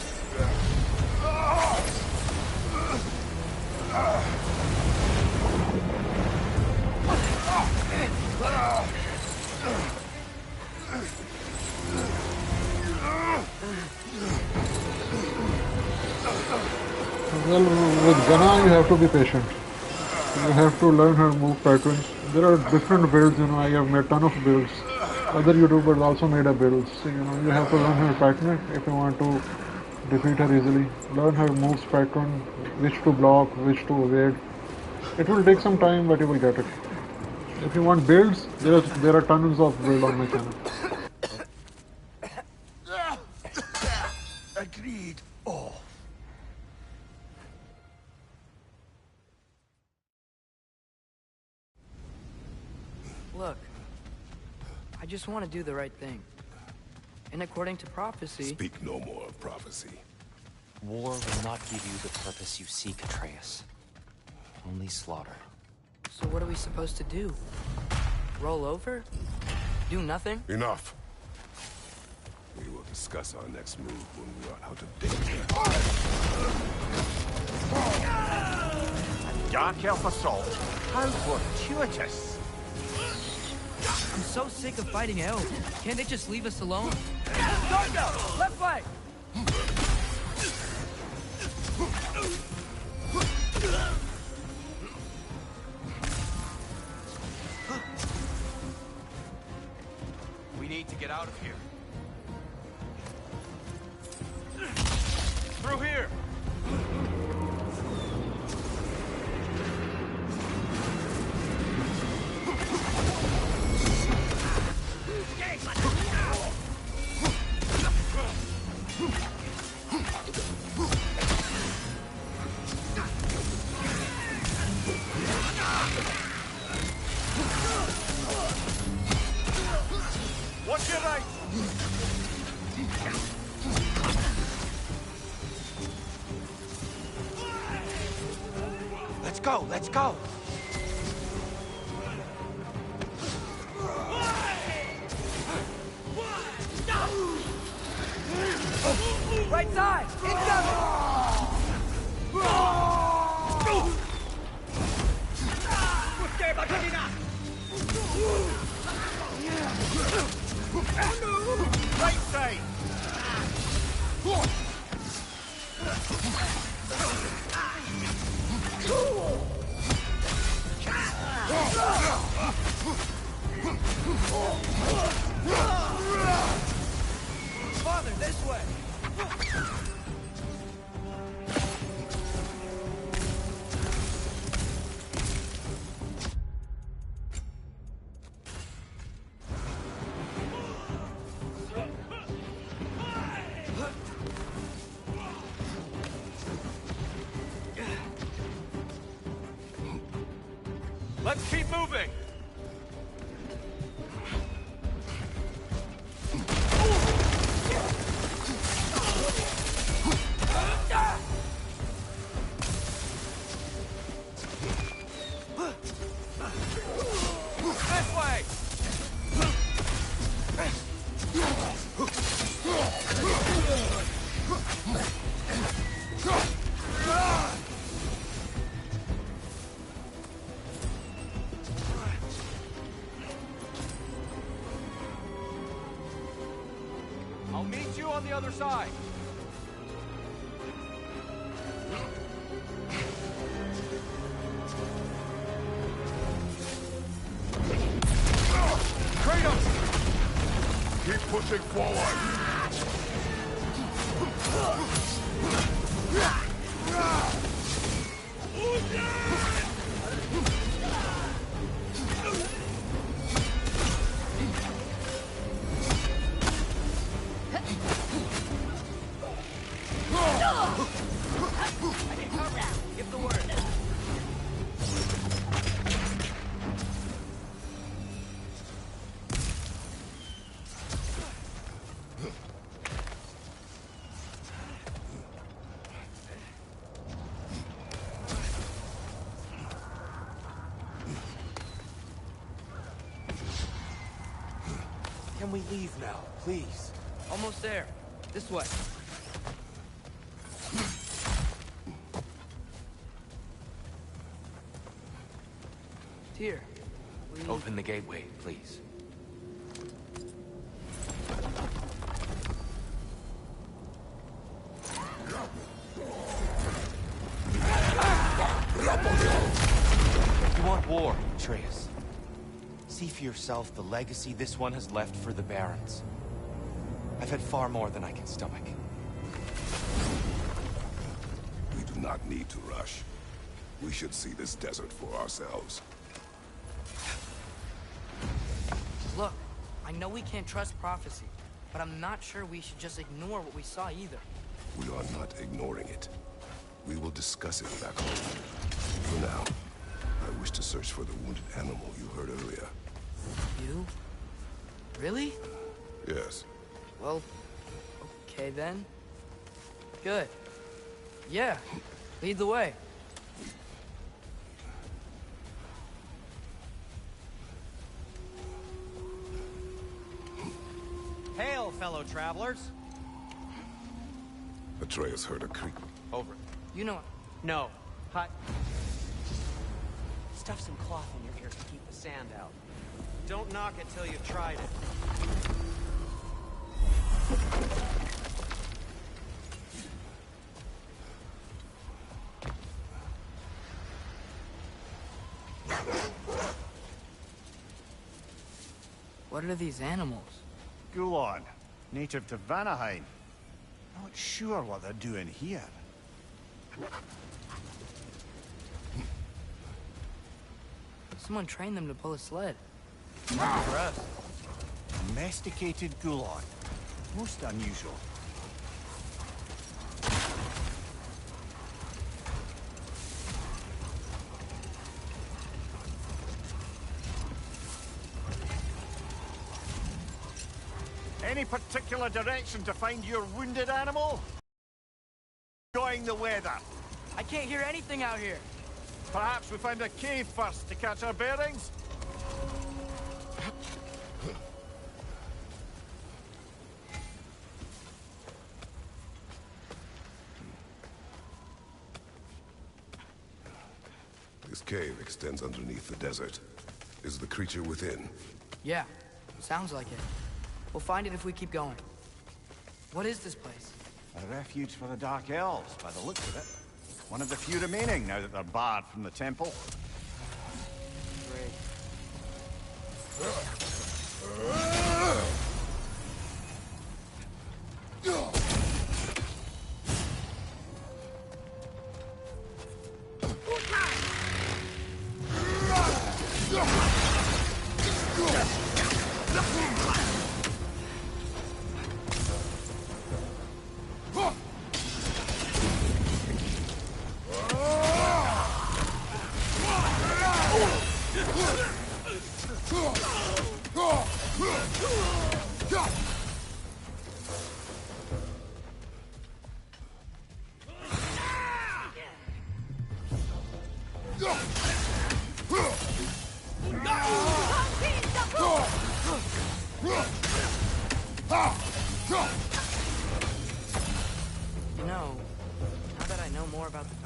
Well, with Gana you have to be patient. You have to learn her move patterns. There are different builds, you know, I have made ton of builds. Other YouTubers also made a build. So, you know, you have to learn her pattern if you want to defeat her easily. Learn her moves pattern, which to block, which to evade. It will take some time, but you will get it. If you want builds, there are tons of builds on my channel. Agreed. Oh. Look, I just want to do the right thing. And according to prophecy... Speak no more of prophecy. War will not give you the purpose you seek, Atreus. Only slaughter. So what are we supposed to do? Roll over? Do nothing? Enough. We will discuss our next move when we are out of danger. Dark elf assault. How fortuitous. I'm so sick of fighting elves. Can't they just leave us alone? Dark elf! Left flank! We need to get out of here. Through here! Watch your right! Let's go, let's go! Right side! Incoming! Right side! Let's keep moving! This way! I'll meet you on the other side. Keep pushing forward! Give the word. Can we leave now, please? Almost there. This way. Here. Open the gateway, please. You want war, Atreus. See for yourself the legacy this one has left for the Barons. I've had far more than I can stomach. We do not need to rush. We should see this desert for ourselves. Look, I know we can't trust prophecy, but I'm not sure we should just ignore what we saw either. We are not ignoring it. We will discuss it back home. For now, I wish to search for the wounded animal you heard earlier. You? Really? Yes. Well, okay then. Good. Yeah, lead the way. Hail, fellow travelers. Atreus heard a creak. Over. You know... No. Hi. Stuff some cloth in your ears to keep the sand out. Don't knock it till you've tried it. What are these animals? Gulon, native to Vanaheim. Not sure what they're doing here. Someone trained them to pull a sled. For us. Domesticated Gulon. Most unusual. Any particular direction to find your wounded animal? Enjoying the weather. I can't hear anything out here. Perhaps we find a cave first to catch our bearings? This cave extends underneath the desert. Is the creature within? Yeah, sounds like it. We'll find it if we keep going. What is this place? A refuge for the Dark Elves, by the looks of it. One of the few remaining now that they're barred from the temple. Great.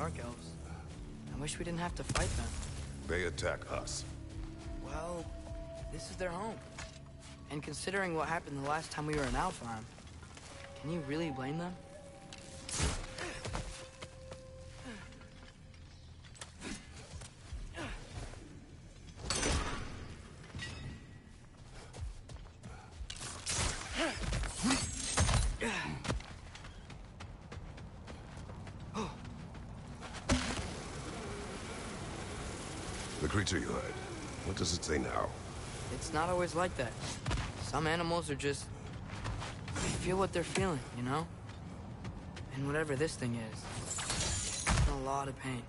Dark Elves. I wish we didn't have to fight them. They attack us. Well, this is their home. And considering what happened the last time we were in Alfheim, can you really blame them? The creature you had, what does it say now? It's not always like that. Some animals are just... they feel what they're feeling, you know? And whatever this thing is, it's in a lot of pain.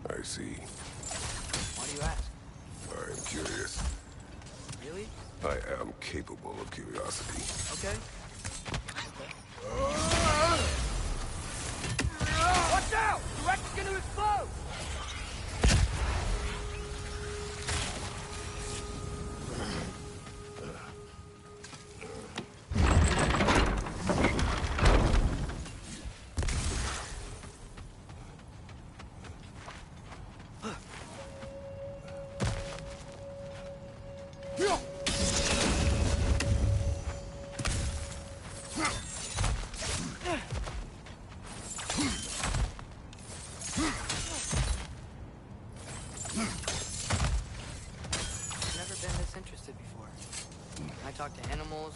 I see. Why do you ask? I'm curious. Really? I am capable of curiosity. Okay. Watch out! The wreck's gonna explode!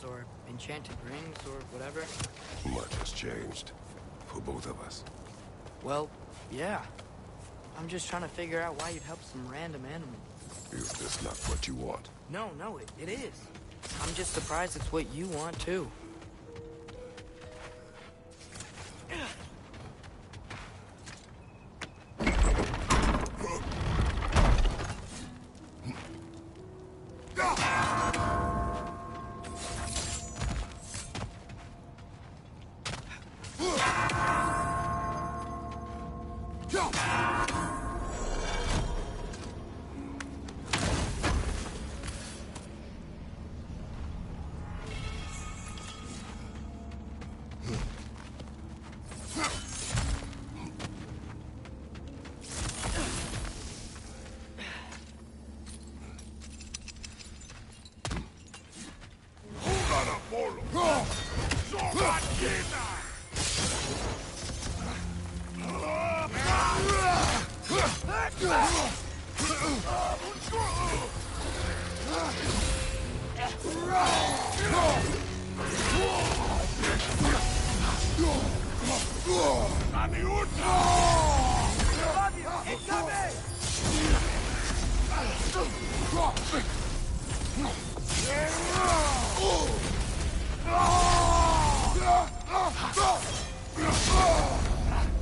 Or enchanted rings or whatever. Much has changed. For both of us. Well, yeah. I'm just trying to figure out why you'd help some random animal. Is this not what you want? No, it is. I'm just surprised it's what you want, too.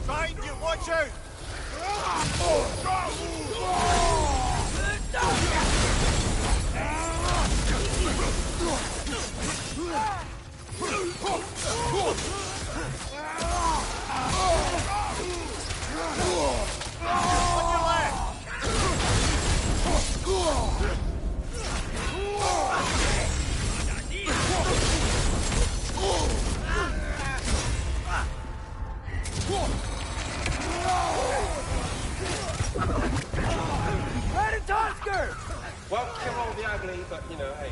Find you, watch out! Won't kill all the ugly, but you know, hey.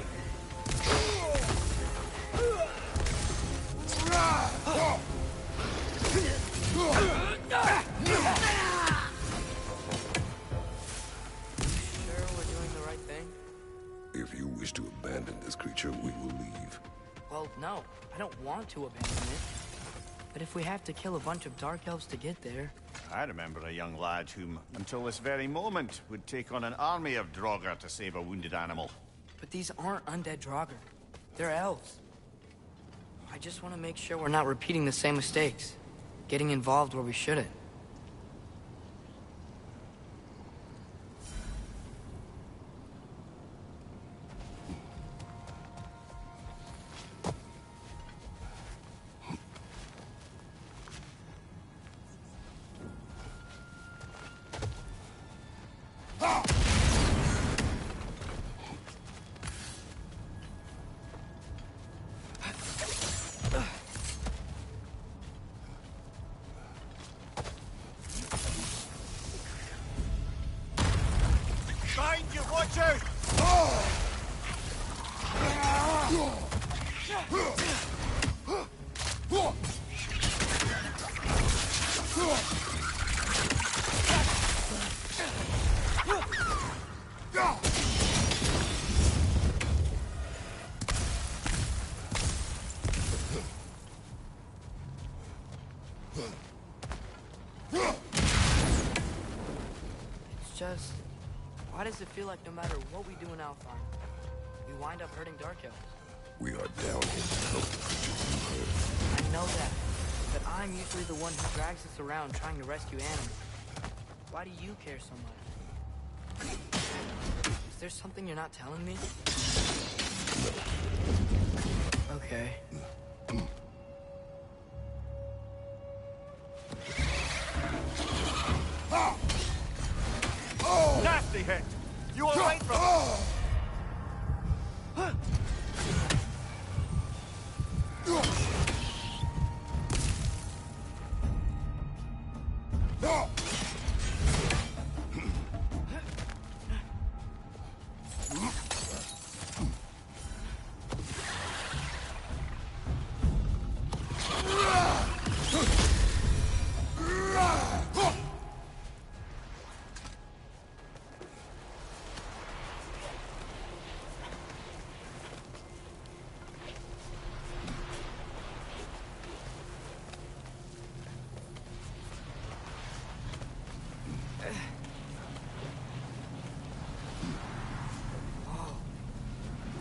Sure we're doing the right thing? If you wish to abandon this creature, we will leave. Well, no. I don't want to abandon it. But if we have to kill a bunch of Dark Elves to get there... I remember a young lad whom, until this very moment, would take on an army of Draugr to save a wounded animal. But these aren't undead Draugr. They're elves. I just want to make sure we're not repeating the same mistakes. Getting involved where we shouldn't. out! It's just, why does it feel like no matter what we do in Alfheim, we wind up hurting Dark Elves? We are down here to help the creatures you hurt. I know that, but I'm usually the one who drags us around trying to rescue animals. Why do you care so much? Is there something you're not telling me? Okay. Nasty hit! You all right, bro?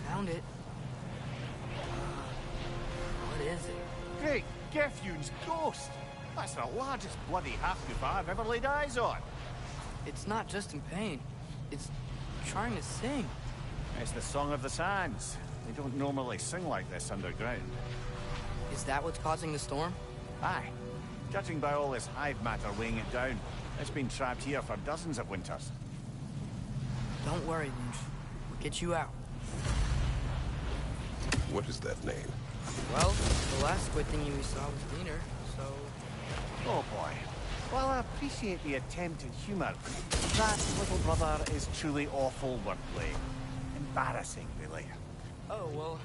Found it. What is it? Great Gefyun's ghost! That's the largest bloody half-goof I've ever laid eyes on. It's not just in pain. It's trying to sing. It's the Song of the Sands. They don't normally sing like this underground. Is that what's causing the storm? Aye. Judging by all this hive matter weighing it down, it's been trapped here for dozens of winters. Don't worry, Lynch. We'll get you out. What is that name? Well, the last squid thingy we saw was Wiener, so... Oh boy. While I appreciate the attempt at humor, that little brother is truly awful wordplay. Embarrassing, really. Oh, well...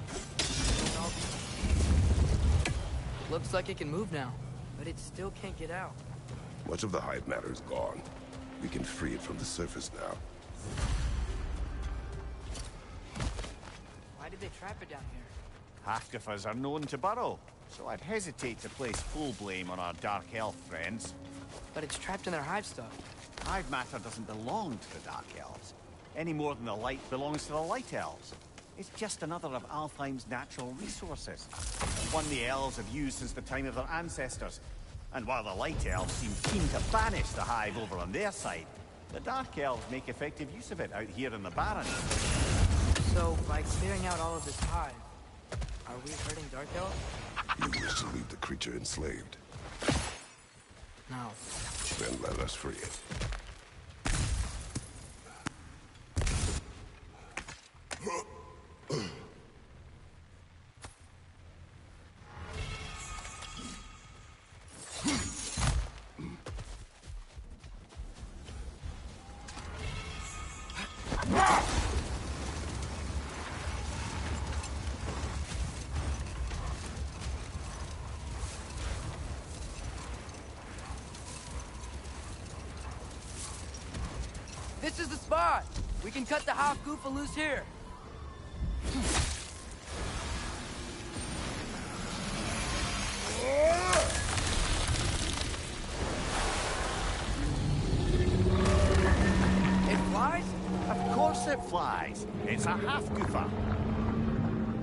Looks like it can move now, but it still can't get out. Much of the hive matter is gone. We can free it from the surface now. Why did they trap it down here? Half-goofers are known to burrow, so I'd hesitate to place full blame on our Dark Elf friends. But it's trapped in their hive stuff. Hive matter doesn't belong to the Dark Elves, any more than the light belongs to the Light Elves. It's just another of Alfheim's natural resources. One the elves have used since the time of their ancestors. And while the Light Elves seem keen to banish the hive over on their side, the Dark Elves make effective use of it out here in the Barrens. So, by clearing out all of this hive, are we hurting Dark Elf? You wish to leave the creature enslaved. No. Then let us free it. This is the spot! We can cut the half goofa loose here. It flies? Of course it flies. It's a half-goofer.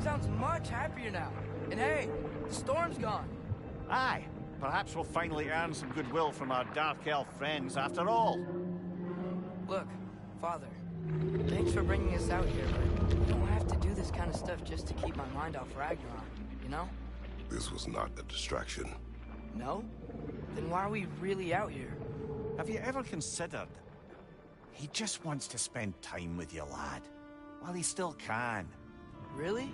Sounds much happier now. And hey, the storm's gone. Aye. Perhaps we'll finally earn some goodwill from our Dark Elf friends after all. Look, Father, thanks for bringing us out here, but you don't have to do this kind of stuff just to keep my mind off Ragnarok, you know? This was not a distraction. No? Then why are we really out here? Have you ever considered? He just wants to spend time with you, lad. While he still can. Really?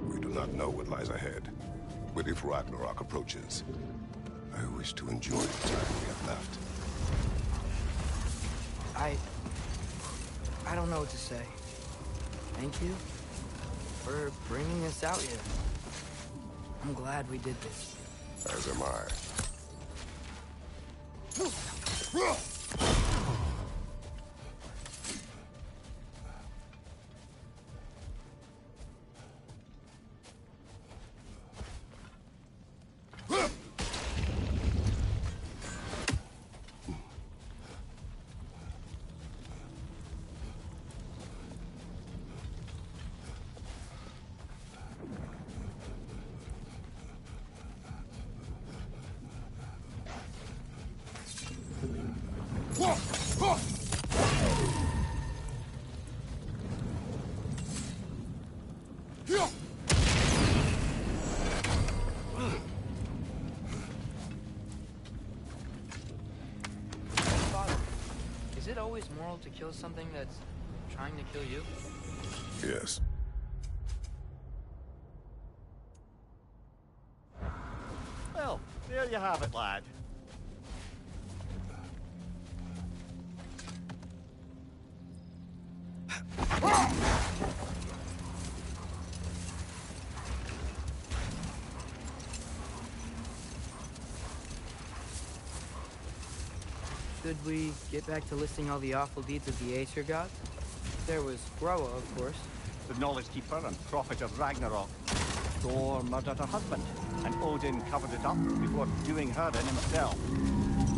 We do not know what lies ahead. But if Ragnarok approaches, I wish to enjoy the time we have left. I don't know what to say. thank you for bringing us out here. I'm glad we did this. As am I. Is it always moral to kill something that's trying to kill you? Yes. Well, there you have it, lad. Should we get back to listing all the awful deeds of the Aesir gods? There was Gróa, of course. The knowledge keeper and prophet of Ragnarok. Thor murdered her husband, and Odin covered it up before doing her in himself.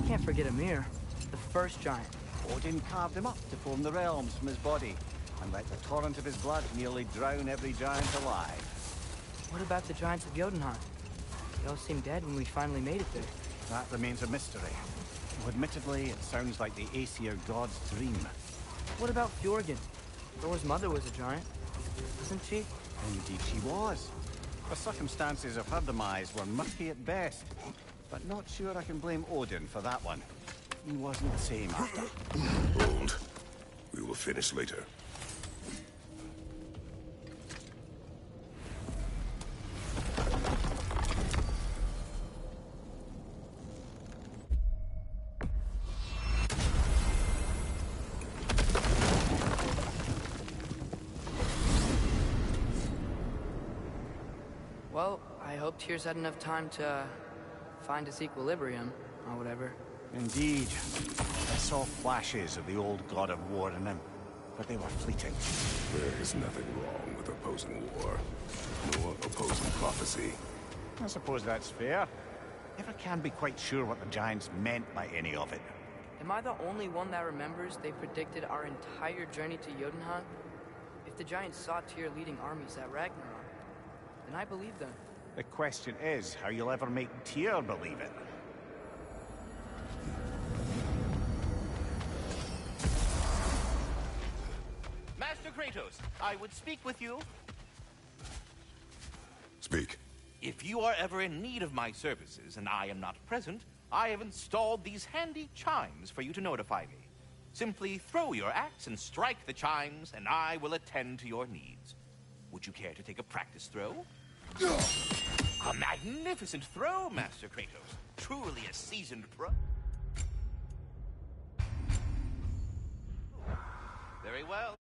Can't forget Ymir, the first giant. Odin carved him up to form the realms from his body, and let the torrent of his blood nearly drown every giant alive. What about the giants of Jotunheim? They all seemed dead when we finally made it there. That remains a mystery. Though admittedly, it sounds like the Aesir god's dream. What about Fjorgyn? Thor's mother was a giant, wasn't she? Indeed she was. The circumstances of her demise were murky at best, but not sure I can blame Odin for that one. He wasn't the same after. Hold. We will finish later. Well, I hope Tyr's had enough time to find his equilibrium, or whatever. Indeed. I saw flashes of the old god of war in him, but they were fleeting. There is nothing wrong with opposing war, nor opposing prophecy. I suppose that's fair. Never can be quite sure what the Giants meant by any of it. Am I the only one that remembers they predicted our entire journey to Jotunheim? If the Giants saw Tyr leading armies at Ragnarok, then I believe them. The question is how you'll ever make Tyr believe it. Master Kratos, I would speak with you. Speak. If you are ever in need of my services and I am not present, I have installed these handy chimes for you to notify me. Simply throw your axe and strike the chimes, and I will attend to your needs. Would you care to take a practice throw? A magnificent throw, Master Kratos. Truly a seasoned pro. Very well.